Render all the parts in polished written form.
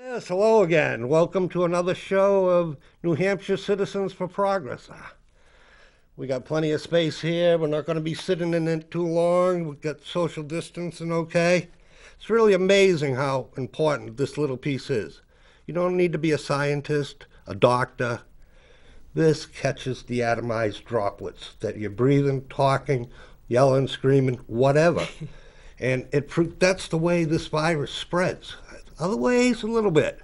Yes, hello again. Welcome to another show of New Hampshire Citizens for Progress. We got plenty of space here. We're not going to be sitting in it too long. We've got social distancing okay. It's really amazing how important this little piece is. You don't need to be a scientist, a doctor. This catches the atomized droplets that you're breathing, talking, yelling, screaming, whatever. And that's the way this virus spreads. Other ways, a little bit.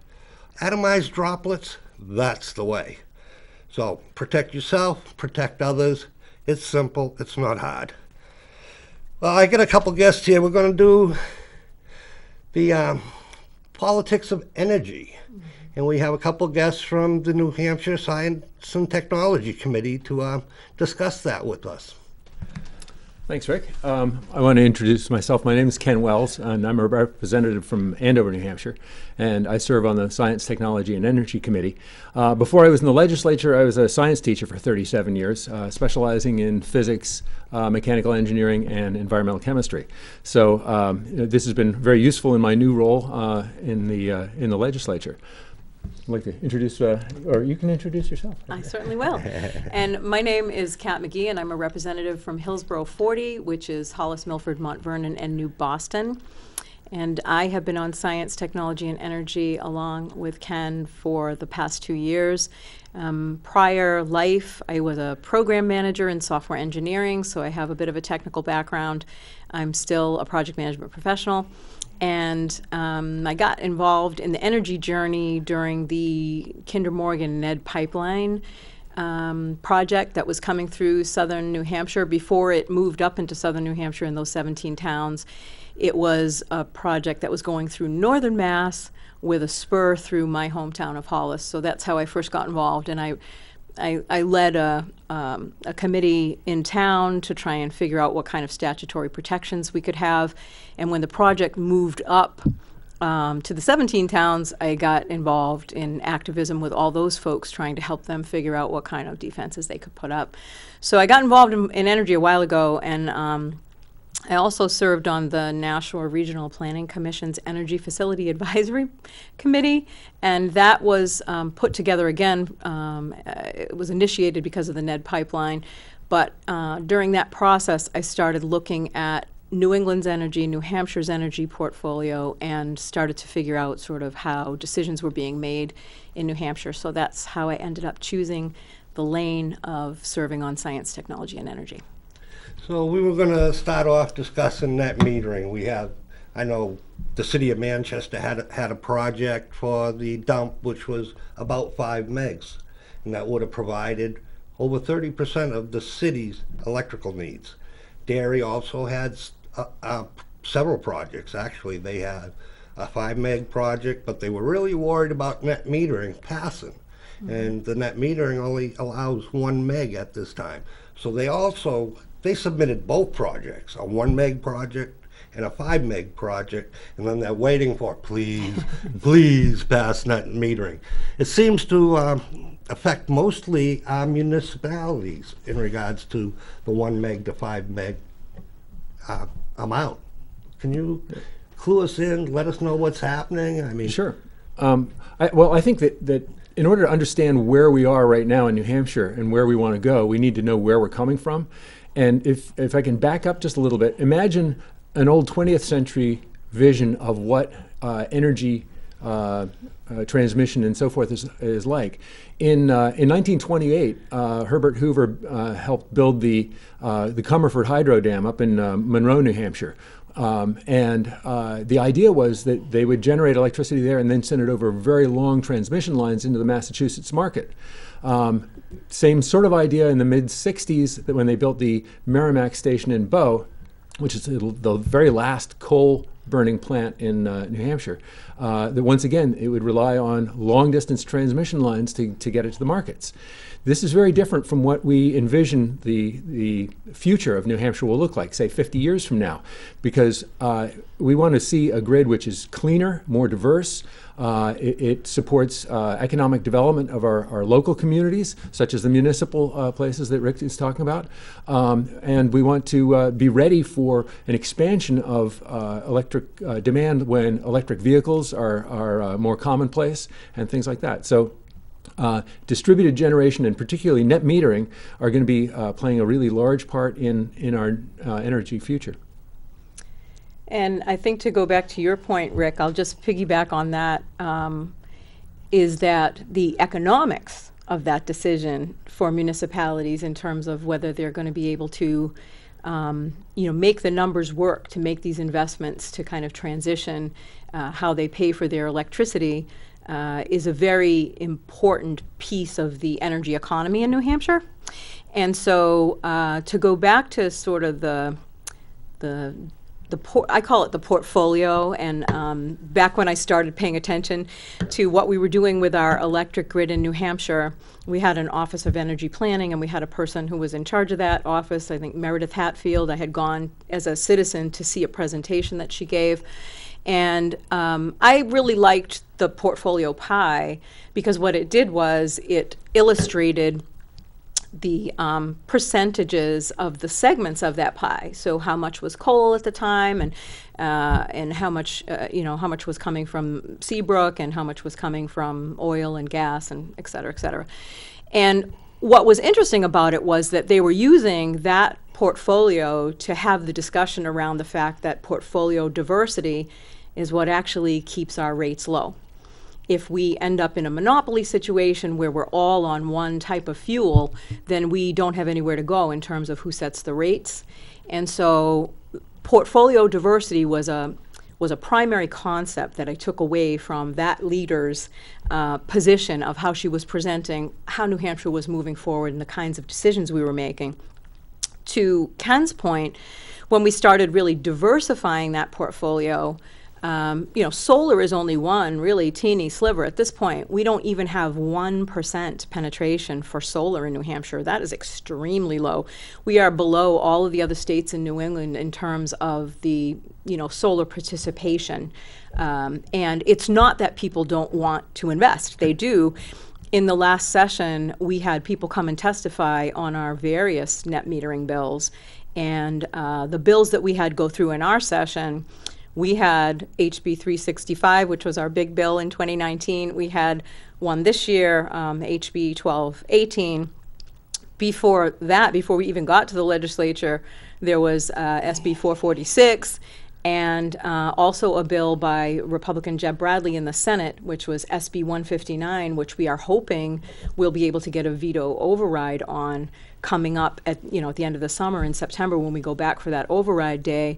Atomized droplets, that's the way. So protect yourself, protect others. It's simple, it's not hard. Well, I got a couple guests here. We're going to do the politics of energy. And we have a couple guests from the New Hampshire Science and Technology Committee to discuss that with us. Thanks, Rick. I want to introduce myself. My name is Ken Wells, and I'm a representative from Andover, New Hampshire, and I serve on the Science, Technology, and Energy Committee. Before I was in the legislature, I was a science teacher for 37 years, specializing in physics, mechanical engineering, and environmental chemistry. So this has been very useful in my new role in the legislature. I'd like to introduce, or you can introduce yourself. I certainly will. And my name is Kat McGhee, and I'm a representative from Hillsborough 40, which is Hollis, Milford, Mont Vernon, and New Boston. And I have been on Science, Technology, and Energy along with Ken for the past 2 years. Prior life, I was a program manager in software engineering, so I have a bit of a technical background. I'm still a project management professional. And I got involved in the energy journey during the Kinder Morgan Ned Pipeline project that was coming through southern New Hampshire. Before it moved up into southern New Hampshire in those 17 towns, it was a project that was going through northern Mass with a spur through my hometown of Hollis. So that's how I first got involved. And I led a committee in town to try and figure out what kind of statutory protections we could have. And when the project moved up to the 17 towns, I got involved in activism with all those folks, trying to help them figure out what kind of defenses they could put up. So I got involved in energy a while ago, and I also served on the National Regional Planning Commission's Energy Facility Advisory Committee, and that was put together again. It was initiated because of the Ned Pipeline, but during that process, I started looking at New England's energy, New Hampshire's energy portfolio, and started to figure out sort of how decisions were being made in New Hampshire. So that's how I ended up choosing the lane of serving on science, technology, and energy. So we were going to start off discussing net metering. I know the city of Manchester had a project for the dump, which was about 5 megs, and that would have provided over 30% of the city's electrical needs. Derry also had several projects. Actually, they had a 5 meg project, but they were really worried about net metering passing. Mm-hmm. And the net metering only allows 1 meg at this time. So they submitted both projects, a 1 meg project and a 5 meg project, and then they're waiting for, please, please pass net metering. It seems to affect mostly municipalities in regards to the 1 meg to 5 meg amount. Can you clue us in, let us know what's happening? I mean, sure. I think that in order to understand where we are right now in New Hampshire and where we want to go, we need to know where we're coming from. And if I can back up just a little bit, imagine an old 20th century vision of what energy transmission and so forth is like. In 1928, Herbert Hoover helped build the Comerford Hydro Dam up in Monroe, New Hampshire. And the idea was that they would generate electricity there and then send it over very long transmission lines into the Massachusetts market. Same sort of idea in the mid-60s that when they built the Merrimack station in Bow, which is the very last coal-burning plant in New Hampshire, that once again it would rely on long-distance transmission lines to get it to the markets. This is very different from what we envision the future of New Hampshire will look like, say 50 years from now, because we want to see a grid which is cleaner, more diverse, It supports economic development of our local communities, such as the municipal places that Rick is talking about. And we want to be ready for an expansion of electric demand when electric vehicles are more commonplace and things like that. So distributed generation and particularly net metering are going to be playing a really large part in our energy future. And I think to go back to your point, Rick, I'll just piggyback on that, is that the economics of that decision for municipalities in terms of whether they're going to be able to make the numbers work to make these investments to kind of transition how they pay for their electricity is a very important piece of the energy economy in New Hampshire. And so to go back to sort of I call it the portfolio, and back when I started paying attention to what we were doing with our electric grid in New Hampshire, we had an Office of Energy Planning, and we had a person who was in charge of that office, I think Meredith Hatfield. I had gone as a citizen to see a presentation that she gave, and I really liked the portfolio pie because what it did was it illustrated the percentages of the segments of that pie. So how much was coal at the time, and how much how much was coming from Seabrook, and how much was coming from oil and gas, and et cetera, et cetera. And what was interesting about it was that they were using that portfolio to have the discussion around the fact that portfolio diversity is what actually keeps our rates low. If we end up in a monopoly situation where we're all on one type of fuel, then we don't have anywhere to go in terms of who sets the rates. And so portfolio diversity was a primary concept that I took away from that leader's position of how she was presenting how New Hampshire was moving forward and the kinds of decisions we were making. To Ken's point, when we started really diversifying that portfolio, solar is only one really teeny sliver. At this point, we don't even have 1% penetration for solar in New Hampshire. That is extremely low. We are below all of the other states in New England in terms of the, solar participation. And it's not that people don't want to invest. They do. In the last session, we had people come and testify on our various net metering bills. And the bills that we had go through in our session, we had HB 365, which was our big bill in 2019. We had one this year, HB 1218. Before that, before we even got to the legislature, there was SB 446, and also a bill by Republican Jeb Bradley in the Senate, which was SB 159, which we are hoping we'll be able to get a veto override on coming up at the end of the summer in September when we go back for that override day.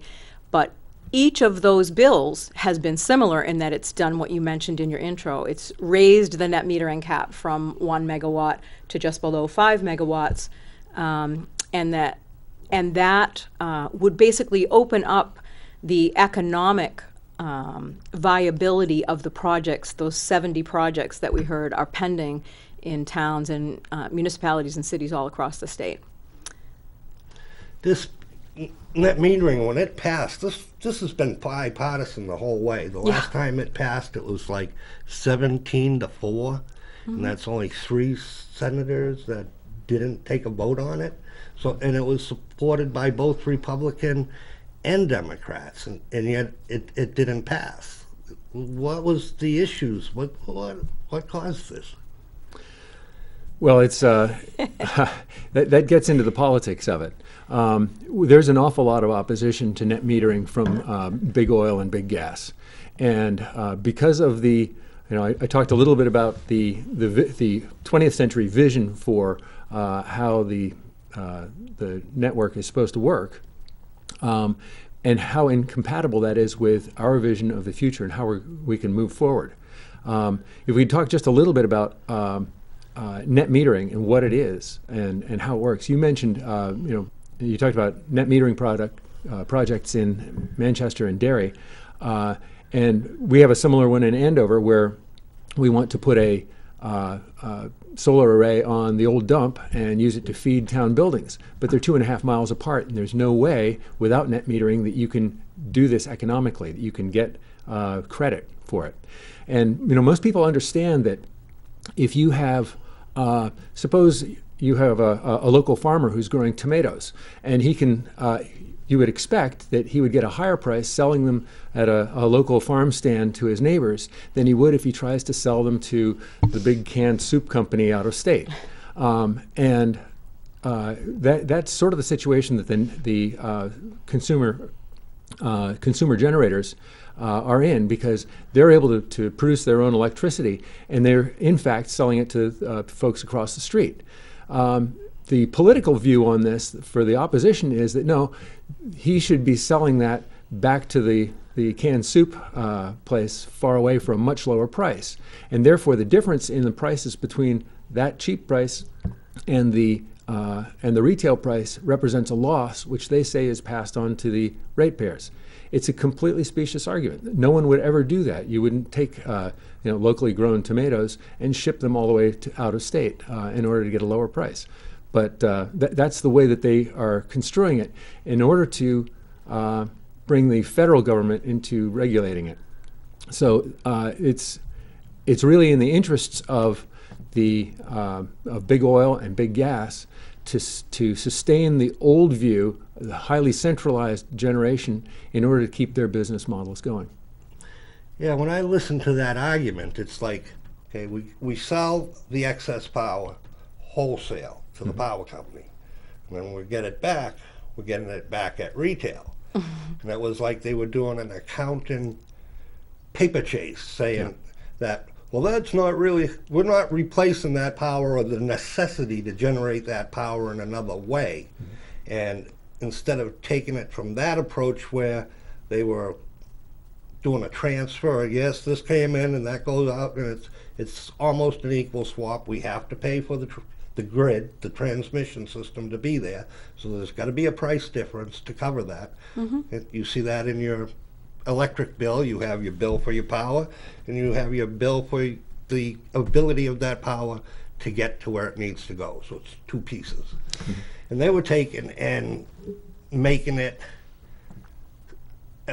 But each of those bills has been similar in that it's done what you mentioned in your intro. It's raised the net metering cap from 1 megawatt to just below 5 megawatts, and that would basically open up the economic viability of the projects. Those 70 projects that we heard are pending in towns and municipalities and cities all across the state. This net metering, when it passed, this has been bipartisan the whole way. The last time it passed, it was like 17-4, and that's only 3 senators that didn't take a vote on it. So, and it was supported by both Republican and Democrats, and yet it didn't pass. What was the issues? What caused this? Well, it's that gets into the politics of it. There's an awful lot of opposition to net metering from big oil and big gas, and because of the, I talked a little bit about the 20th century vision for how the network is supposed to work, and how incompatible that is with our vision of the future and how we can move forward. If we talk just a little bit about net metering and what it is and how it works. You mentioned, you talked about net metering projects in Manchester and Derry, and we have a similar one in Andover where we want to put a solar array on the old dump and use it to feed town buildings, but they're 2.5 miles apart, and there's no way without net metering that you can do this economically, that you can get credit for it. And most people understand that if you have, suppose you have a local farmer who's growing tomatoes, and he can, you would expect that he would get a higher price selling them at a local farm stand to his neighbors than he would if he tries to sell them to the big canned soup company out of state. That's sort of the situation that the consumer generators are in, because they're able to produce their own electricity, and they're in fact selling it to folks across the street. The political view on this for the opposition is that no, he should be selling that back to the canned soup place far away for a much lower price, and therefore the difference in the prices between that cheap price and the retail price represents a loss, which they say is passed on to the ratepayers. It's a completely specious argument. No one would ever do that. You wouldn't take locally grown tomatoes and ship them all the way out of state in order to get a lower price. But that's the way that they are construing it in order to bring the federal government into regulating it. So it's really in the interests of of big oil and big gas to sustain the old view, the highly centralized generation, in order to keep their business models going. Yeah, when I listen to that argument, it's like, okay, we sell the excess power wholesale to the power company. And when we get it back, we're getting it back at retail. And it was like they were doing an accounting paper chase, saying that, well, that's not really, we're not replacing that power or the necessity to generate that power in another way. And instead of taking it from that approach where they were doing a transfer, yes, this came in and that goes out, and it's almost an equal swap. We have to pay for the grid, the transmission system to be there. So there's got to be a price difference to cover that. You see that in your electric bill. You have your bill for your power, and you have your bill for the ability of that power to get to where it needs to go. So it's two pieces. And they were taking and making it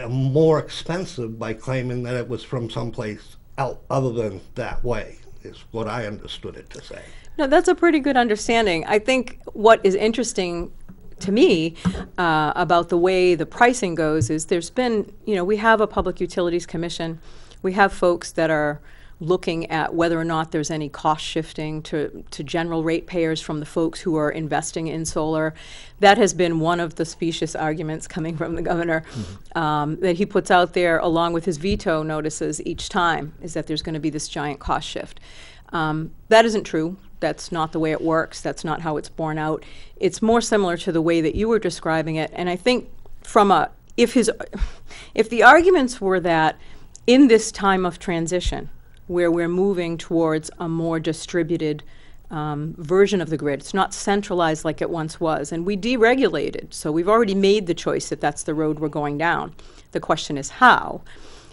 more expensive by claiming that it was from someplace else other than that way, is what I understood it to say. No, that's a pretty good understanding. I think what is interesting to me about the way the pricing goes is there's been, we have a Public Utilities Commission. We have folks that are looking at whether or not there's any cost shifting to general ratepayers from the folks who are investing in solar. That has been one of the specious arguments coming from the governor that he puts out there along with his veto notices each time, is that there's going to be this giant cost shift. That isn't true. That's not the way it works. That's not how it's borne out. It's more similar to the way that you were describing it. And I think if the arguments were that in this time of transition, where we're moving towards a more distributed version of the grid, it's not centralized like it once was, and we deregulated. So we've already made the choice that that's the road we're going down. The question is how.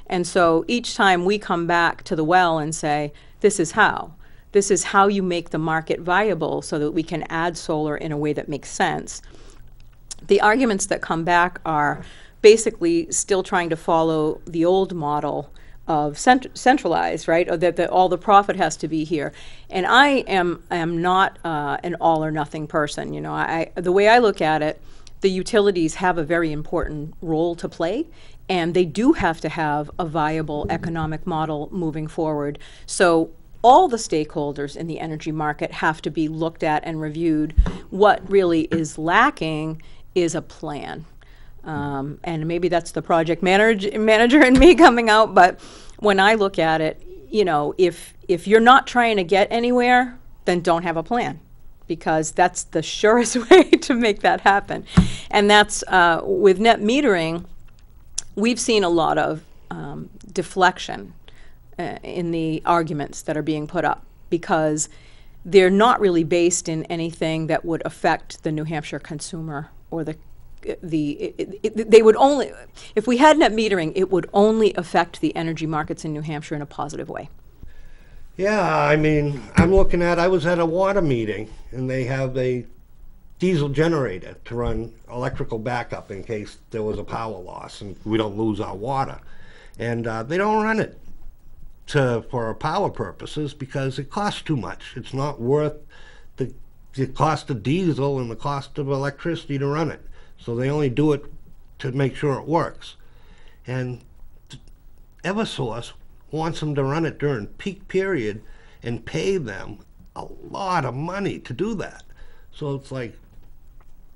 And so each time we come back to the well and say, this is how. This is how you make the market viable so that we can add solar in a way that makes sense. The arguments that come back are basically still trying to follow the old model of centralized, right? Or that all the profit has to be here. And I am not an all or nothing person. The way I look at it, the utilities have a very important role to play, and they do have to have a viable economic model moving forward. So all the stakeholders in the energy market have to be looked at and reviewed. What really is lacking is a plan. And maybe that's the project manager in me coming out, but when I look at it, if you're not trying to get anywhere, then don't have a plan, because that's the surest way to make that happen. And that's, with net metering, we've seen a lot of deflection in the arguments that are being put up, because they're not really based in anything that would affect the New Hampshire consumer or they would only, if we had net metering, it would only affect the energy markets in New Hampshire in a positive way. Yeah, I mean, I was at a water meeting, and they have a diesel generator to run electrical backup in case there was a power loss and we don't lose our water. And they don't run it for power purposes because it costs too much. It's not worth the cost of diesel and the cost of electricity to run it. So they only do it to make sure it works. And Eversource wants them to run it during peak period and pay them a lot of money to do that. So it's like,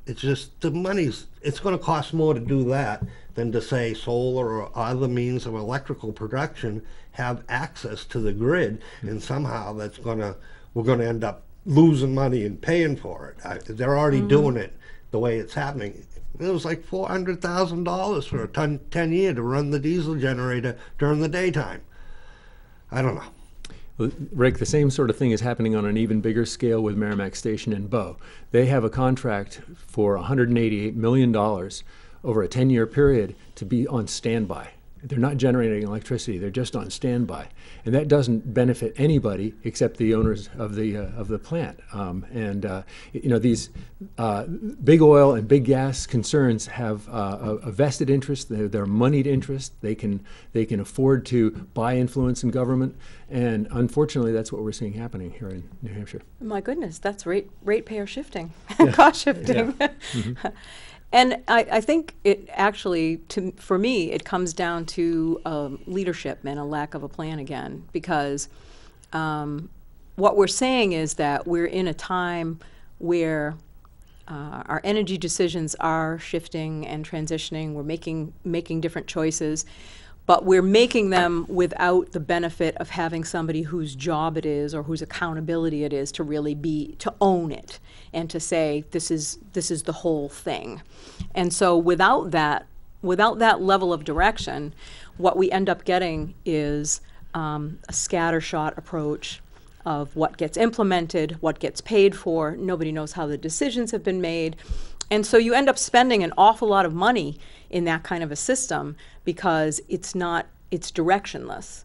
it's just it's going to cost more to do that than to say solar or other means of electrical production have access to the grid, and somehow we're going to end up losing money and paying for it. They're already doing it the way it's happening. It was like $400,000 for a 10-year to run the diesel generator during the daytime. I don't know. Well, Rick, the same sort of thing is happening on an even bigger scale with Merrimack Station in Bow. They have a contract for $188 million over a 10-year period to be on standby. They're not generating electricity, they're just on standby. And that doesn't benefit anybody except the owners of the plant. These big oil and big gas concerns have a vested interest, they're moneyed interest, they can afford to buy influence in government, and unfortunately that's what we're seeing happening here in New Hampshire. My goodness, that's ratepayer shifting, cost shifting. Yeah. Mm-hmm. And I think it actually, for me, it comes down to leadership and a lack of a plan again, because what we're saying is that we're in a time where our energy decisions are shifting and transitioning. We're making different choices, but we're making them without the benefit of having somebody whose job it is or whose accountability it is to really to own it and to say this is the whole thing. And so without that level of direction, what we end up getting is a scattershot approach of what gets implemented, what gets paid for. Nobody knows how the decisions have been made. And so you end up spending an awful lot of money in that kind of a system because it's directionless.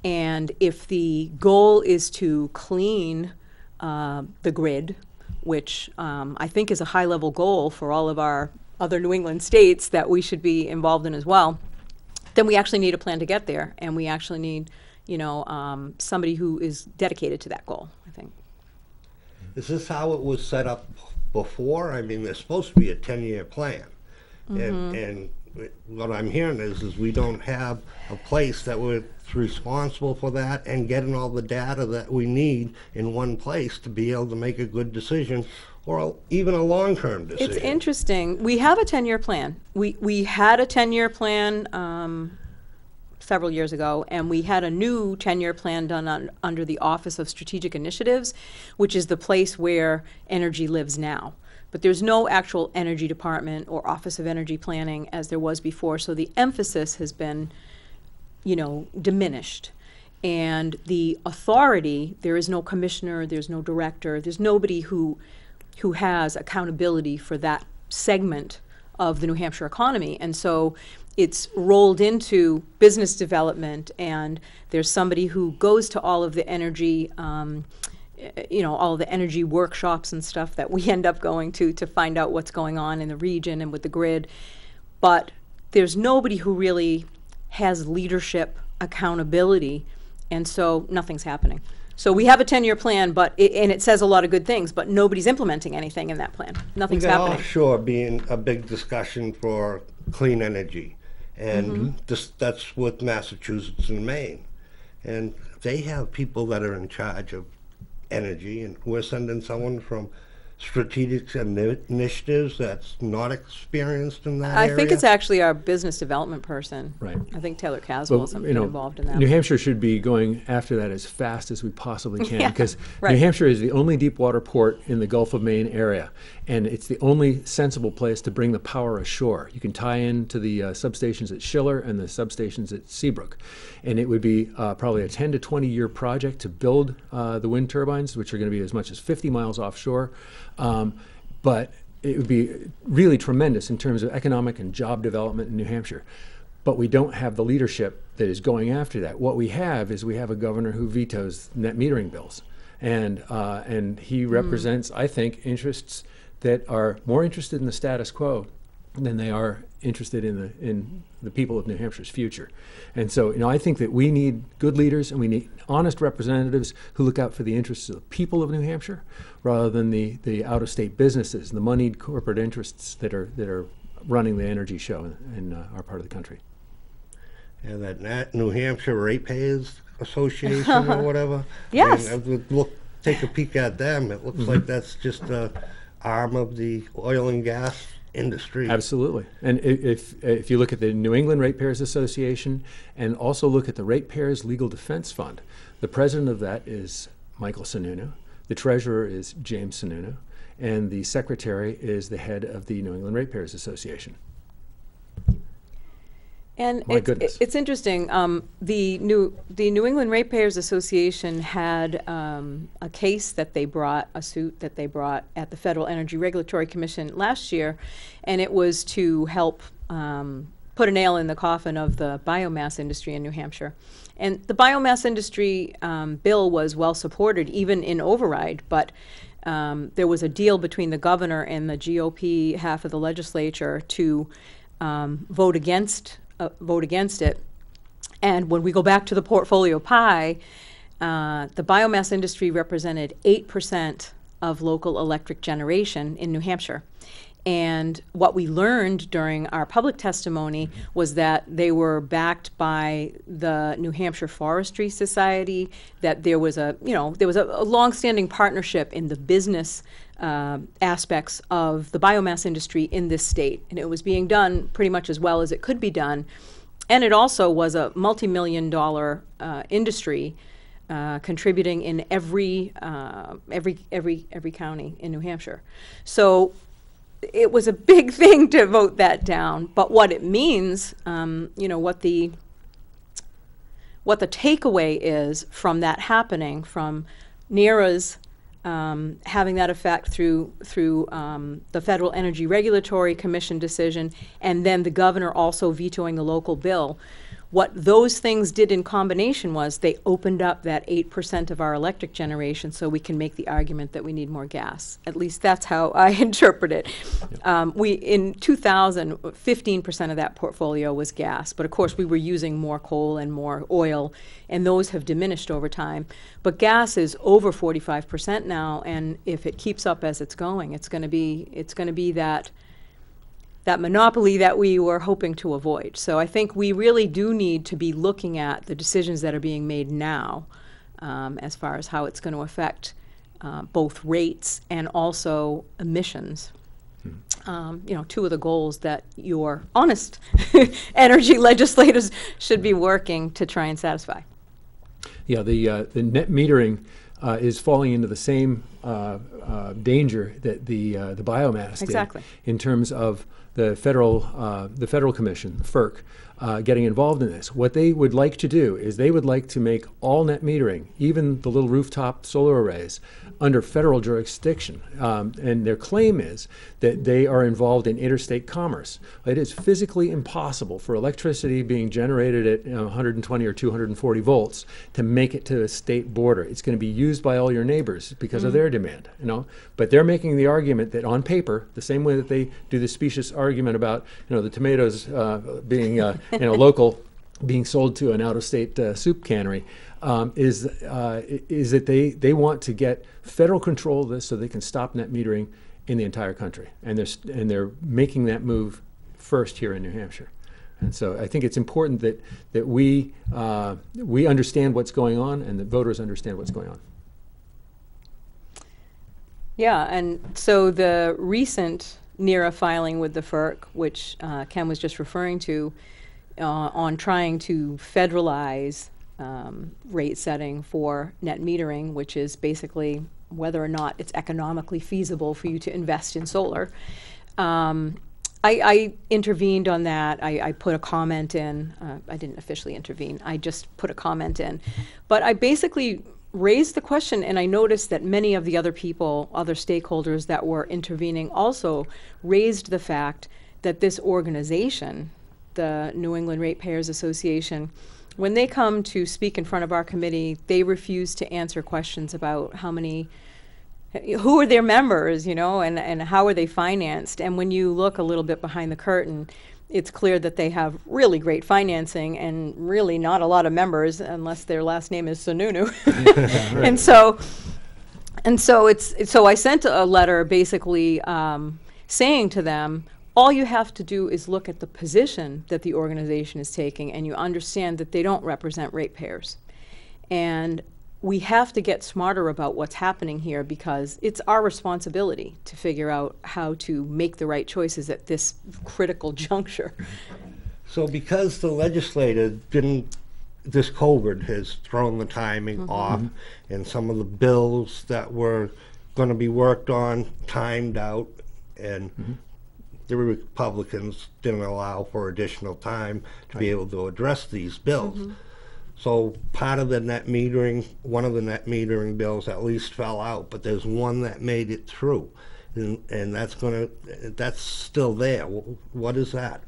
And if the goal is to clean the grid, which I think is a high-level goal for all of our other New England states that we should be involved in as well, then we actually need a plan to get there, and we actually need, somebody who is dedicated to that goal, I think. Is this how it was set up before? I mean, there's supposed to be a 10-year plan. And what I'm hearing is we don't have a place that was responsible for that and getting all the data that we need in one place to be able to make a good decision or even a long-term decision. It's interesting. We have a 10-year plan. We had a 10-year plan several years ago, and we had a new 10-year plan done under the Office of Strategic Initiatives, which is the place where energy lives now. But there's no actual energy department or Office of Energy Planning as there was before, so the emphasis has been, diminished. And the authority, there is no commissioner, there's no director, there's nobody who has accountability for that segment of the New Hampshire economy. And so it's rolled into business development, and there's somebody who goes to all of the energy all the energy workshops and stuff that we end up going to find out what's going on in the region and with the grid. But there's nobody who really has leadership accountability, and so nothing's happening. So we have a 10-year plan, and it says a lot of good things, but nobody's implementing anything in that plan. Nothing's We got happening. offshore being a big discussion for clean energy, and that's with Massachusetts and Maine. And they have people that are in charge of energy, and we're sending someone from strategic initiatives that's not experienced in that area. I think it's actually our business development person. Right. I think Taylor Caswell is involved in that. New Hampshire should be going after that as fast as we possibly can, Yeah, because right. New Hampshire is the only deep water port in the Gulf of Maine area, and it's the only sensible place to bring the power ashore. You can tie into the substations at Schiller and the substations at Seabrook, and it would be probably a 10 to 20 year project to build the wind turbines, which are going to be as much as 50 miles offshore. But it would be really tremendous in terms of economic and job development in New Hampshire. but we don't have the leadership that is going after that. What we have is we have a governor who vetoes net metering bills. And he represents, I think, interests that are more interested in the status quo than they are interested in the people of New Hampshire's future. And so, I think that we need good leaders and we need honest representatives who look out for the interests of the people of New Hampshire rather than the out-of-state businesses, the moneyed corporate interests that are running the energy show in our part of the country. And that New Hampshire Ratepayers Association or whatever. Yes. I would take a peek at them. It looks like that's just an arm of the oil and gas industry. Absolutely. And if you look at the New England Ratepayers Association and also look at the Ratepayers Legal Defense Fund, the president of that is Michael Sununu, the treasurer is James Sununu, and the secretary is the head of the New England Ratepayers Association. And My goodness. it's interesting. The New England Ratepayers Association had a case that they brought, a suit that they brought at the Federal Energy Regulatory Commission last year, and it was to help put a nail in the coffin of the biomass industry in New Hampshire. And the biomass industry bill was well supported, even in override, but there was a deal between the governor and the GOP half of the legislature to vote against it. And when we go back to the portfolio pie, the biomass industry represented 8% of local electric generation in New Hampshire. And what we learned during our public testimony was that they were backed by the New Hampshire Forestry Society, that there was a longstanding partnership in the business aspects of the biomass industry in this state. And it was being done pretty much as well as it could be done. And it also was a multi-million-dollar industry contributing in every county in New Hampshire. So it was a big thing to vote that down, but what it means, what the takeaway is from that happening, from NERA's having that effect through the Federal Energy Regulatory Commission decision, and then the governor also vetoing the local bill. What those things did in combination was they opened up that 8% of our electric generation so we can make the argument that we need more gas. At least that's how I interpret it. In 2000, 15% of that portfolio was gas, but of course we were using more coal and more oil, and those have diminished over time. But gas is over 45% now, and if it keeps up as it's going, it's going to be that monopoly that we were hoping to avoid. So I think we really do need to be looking at the decisions that are being made now as far as how it's going to affect both rates and also emissions. Two of the goals that your honest energy legislators should be working to try and satisfy. Yeah, the net metering is falling into the same danger that the biomass Exactly. did in terms of the federal commission, FERC, getting involved in this. What they would like to do is they would like to make all net metering, even the little rooftop solar arrays, under federal jurisdiction. And their claim is that they are involved in interstate commerce. It is physically impossible for electricity being generated at 120 or 240 volts to make it to a state border. It's going to be used by all your neighbors because of their demand. But they're making the argument that on paper, the same way that they do the specious argument about the tomatoes being local, being sold to an out-of-state soup cannery, is that they want to get federal control of this so they can stop net metering in the entire country, and they're making that move first here in New Hampshire. And so I think it's important that we understand what's going on and that voters understand what's going on. Yeah, and so the recent NERA filing with the FERC, which Ken was just referring to, on trying to federalize rate setting for net metering, which is basically whether or not it's economically feasible for you to invest in solar. I intervened on that. I put a comment in. I didn't officially intervene. I just put a comment in. But I basically raised the question, and I noticed that many of the other stakeholders that were intervening also raised the fact that this organization, the New England Ratepayers Association, when they come to speak in front of our committee, they refuse to answer questions about who are their members, and how are they financed. And when you look a little bit behind the curtain, it's clear that they have really great financing and really not a lot of members unless their last name is Sununu. So I sent a letter basically saying to them, all you have to do is look at the position that the organization is taking, and you understand that they don't represent ratepayers. And we have to get smarter about what's happening here, because it's our responsibility to figure out how to make the right choices at this critical juncture. So because the legislator this COVID has thrown the timing off, and some of the bills that were going to be worked on timed out, and the Republicans didn't allow for additional time to be able to address these bills. So part of the net metering, one of the net metering bills at least fell out, but there's one that made it through, and that's still there. What is that?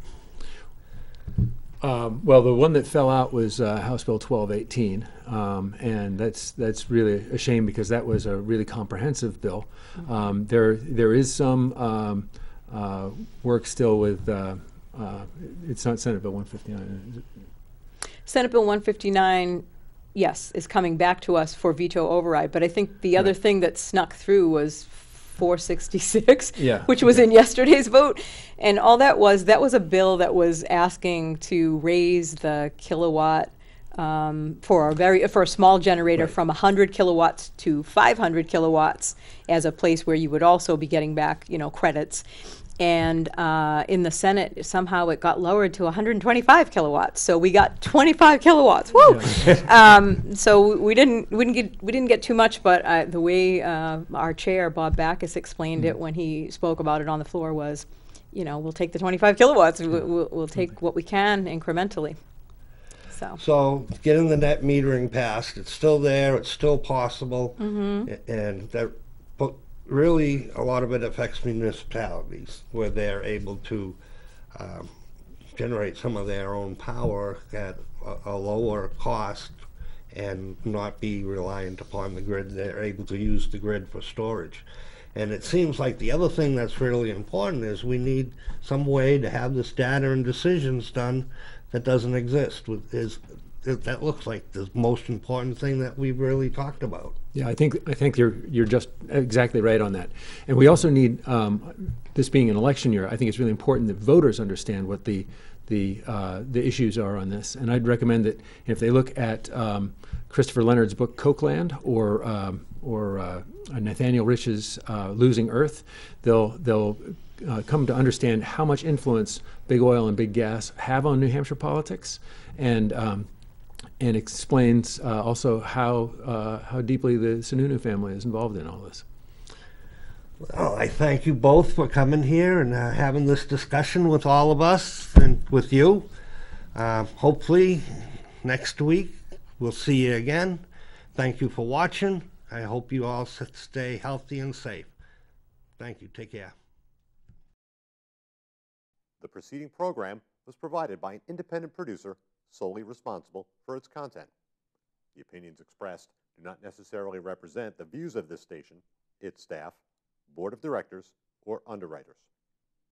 Well, the one that fell out was House Bill 1218, and that's really a shame, because that was a really comprehensive bill. There is some work still with, it's not Senate Bill 159, is it? Senate Bill 159, yes, is coming back to us for veto override, but I think the other thing that snuck through was 466, which was in yesterday's vote. And all that was a bill that was asking to raise the kilowatt for a small generator from 100 kilowatts to 500 kilowatts as a place where you would also be getting back, credits. And in the Senate, somehow it got lowered to 125 kilowatts. So we got 25 kilowatts. Woo! So we didn't get too much, but the way our chair Bob Backus explained it when he spoke about it on the floor was, we'll take the 25 kilowatts. We'll take what we can incrementally. So getting the net metering passed, it's still there. It's still possible, and that. Really, a lot of it affects municipalities, where they're able to generate some of their own power at a lower cost and not be reliant upon the grid. They're able to use the grid for storage. And it seems like the other thing that's really important is we need some way to have this data and decisions done that doesn't exist. That looks like the most important thing that we've really talked about. Yeah, I think you're just exactly right on that. And we also need, this being an election year, I think it's really important that voters understand what the issues are on this. And I'd recommend that if they look at Christopher Leonard's book Cokeland or Nathaniel Rich's Losing Earth, they'll come to understand how much influence big oil and big gas have on New Hampshire politics, and explains also how deeply the Sununu family is involved in all this. Well, I thank you both for coming here and having this discussion with all of us and with you. Hopefully next week we'll see you again. Thank you for watching. I hope you all stay healthy and safe. Thank you. Take care. The preceding program was provided by an independent producer solely responsible for its content. The opinions expressed do not necessarily represent the views of this station, its staff, board of directors, or underwriters.